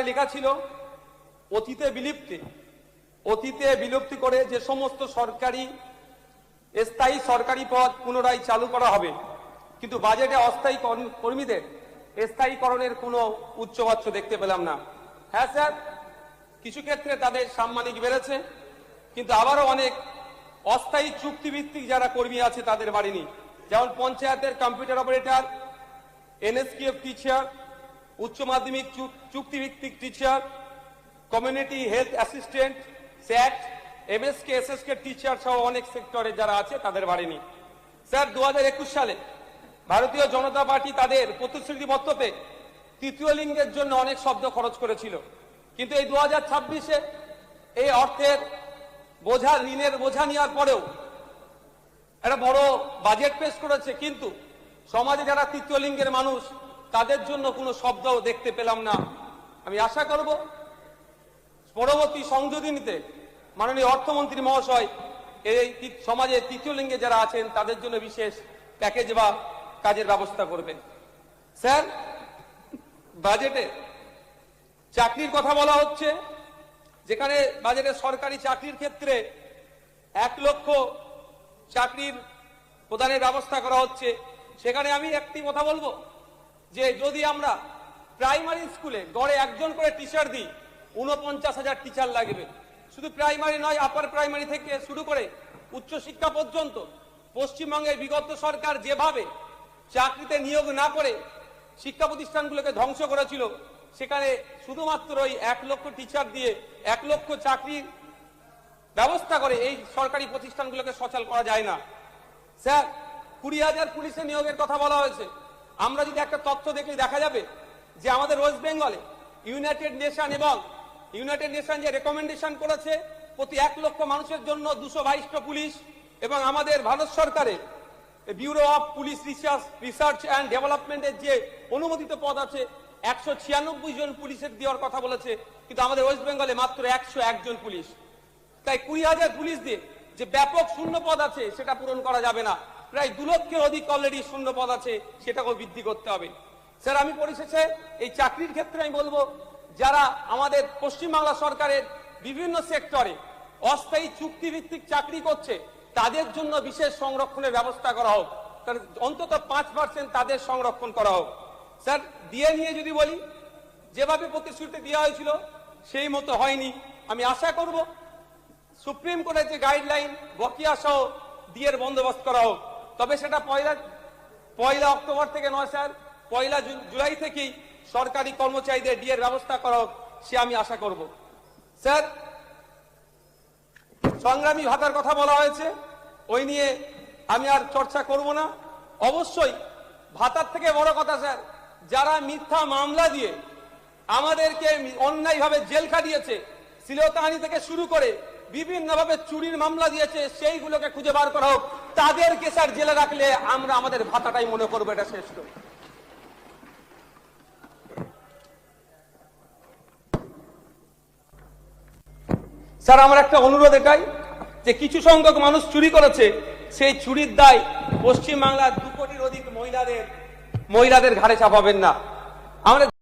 লেখা ছিল অতীতে বিলুপ্তি করে যে সমস্ত স্থায়ী সরকারি পদ পুনরায় চালু করা হবে, কিন্তু বাজেটে অস্থায়ী কর্মীদের স্থায়ীকরণের কোনো উচ্চবাচ্য দেখতে পেলাম না। হ্যাঁ স্যার, কিছু ক্ষেত্রে তাদের সাম্মানিক বেড়েছে, কিন্তু আবারও অনেক অস্থায়ী চুক্তিভিত্তিক যারা কর্মী আছে তাদের বাড়েনি। যেমন পঞ্চায়েতের কম্পিউটার অপারেটর, এনএসকিএফ টিচার, উচ্চ মাধ্যমিক চুক্তিভিত্তিক টিচার, কমিউনিটি হেলথ অ্যাসিস্ট্যান্ট, স্যাট, এমএসকে এসএসকে টিচার সহ অনেক সেক্টরে যারা আছে তাদের বাড়েনি। স্যার, 2021 সালে ভারতীয় জনতা পার্টি তাদের প্রতিশ্রুতিবদ্ধতে তৃতীয় লিঙ্গের জন্য অনেক শব্দ খরচ করেছিল, কিন্তু এই 2026-এ এই অর্থের বোঝা, ঋণের বোঝা নেওয়ার পরেও একটা বড় বাজেট পেশ করেছে, কিন্তু সমাজে যারা তৃতীয় লিঙ্গের মানুষ তাদের জন্য কোনো শব্দ দেখতে পেলাম না। আমি আশা করব পরবর্তী সংযোজনীতে মাননীয় অর্থমন্ত্রী মহাশয় এই সমাজে তৃতীয় লিঙ্গে যারা আছেন তাদের জন্য বিশেষ প্যাকেজ বা কাজের ব্যবস্থা করবেন। স্যার, বাজেটে চাকরির কথা বলা হচ্ছে, যেখানে বাজেটে সরকারি চাকরির ক্ষেত্রে 1 লক্ষ চাকরির প্রদানের ব্যবস্থা করা হচ্ছে। সেখানে আমি একটি কথা বলবো যে যদি আমরা প্রাইমারি স্কুলে গড়ে একজন করে টিচার দিই, 49,000 টিচার লাগবে। শুধু প্রাইমারি নয়, আপার প্রাইমারি থেকে শুরু করে উচ্চশিক্ষা পর্যন্ত পশ্চিমবঙ্গের বিগত সরকার যেভাবে চাকরিতে নিয়োগ না করে শিক্ষা প্রতিষ্ঠানগুলোকে ধ্বংস করেছিল, সেখানে শুধুমাত্র ওই 1 লক্ষ টিচার দিয়ে 1 লক্ষ চাকরির ব্যবস্থা করে এই সরকারি প্রতিষ্ঠানগুলোকে সচল করা যায় না। স্যার, 20,000 পুলিশে নিয়োগের কথা বলা হয়েছে। আমরা যদি একটা তথ্য দেখলে দেখা যাবে যে আমাদের ওয়েস্ট বেঙ্গলে ইউনাইটেড নেশন যে রেকমেন্ডেশন করেছে প্রতি 1 লক্ষ মানুষের জন্য 222টা পুলিশ, এবং আমাদের ভারত সরকারের bureau of police research and ডেভেলপমেন্টের যে অনুমোদিত পদ আছে 196 জন পুলিশের দেওয়ার কথা বলেছে, কিন্তু আমাদের ওয়েস্ট বেঙ্গলে মাত্র 101 জন পুলিশ। তাই 20,000 পুলিশ দিয়ে যে ব্যাপক শূন্য পদ আছে সেটা পূরণ করা যাবে না। প্রায় 2 লক্ষের অধিক অলরেডি শূন্য পদ আছে, সেটাকেও বৃদ্ধি করতে হবে। স্যার, আমি পরিশেষে এই চাকরির ক্ষেত্রে আমি বলবো, যারা আমাদের পশ্চিমবাংলা সরকারের বিভিন্ন সেক্টরে অস্থায়ী চুক্তিভিত্তিক চাকরি করছে তাদের জন্য বিশেষ সংরক্ষণের ব্যবস্থা করা হোক, অন্তত 5% তাদের সংরক্ষণ করা হোক। স্যার, দিয়ে নিয়ে যদি বলি, যেভাবে প্রতিশ্রুতি দেওয়া হয়েছিল সেই মতো হয়নি। আমি আশা করব সুপ্রিম কোর্টের যে গাইডলাইন বকেয়া সহ দিয়ের বন্দোবস্ত করা হোক, তবে সেটা পয়লা অক্টোবর থেকে নয় স্যার, 1 জুলাই থেকেই সরকারি কর্মচারীদের ডিএর ব্যবস্থা করা হোক, সে আমি আশা করব। স্যার, সংগ্রামী ভাতার কথা বলা হয়েছে, ওই নিয়ে আমি আর চর্চা করব না। অবশ্যই ভাতার থেকে বড় কথা স্যার, যারা মিথ্যা মামলা দিয়ে আমাদেরকে অন্যায়ভাবে জেল খাটিয়েছে, শ্লীলতাহানি থেকে শুরু করে বিভিন্নভাবে চুরির মামলা দিয়েছে, সেইগুলোকে খুঁজে বার করা হোক। তাদেরকে স্যার জেলে রাখলে আমরা আমাদের ভাতাটাই মনে করবো এটা শ্রেষ্ঠ। স্যার, আমার একটা অনুরোধ এটাই যে কিছু সংখ্যক মানুষ চুরি করেছে, সেই চুরির দায় পশ্চিমবাংলার 2 কোটির অধিক মহিলাদের ঘাড়ে চাপাবেন না। আমরা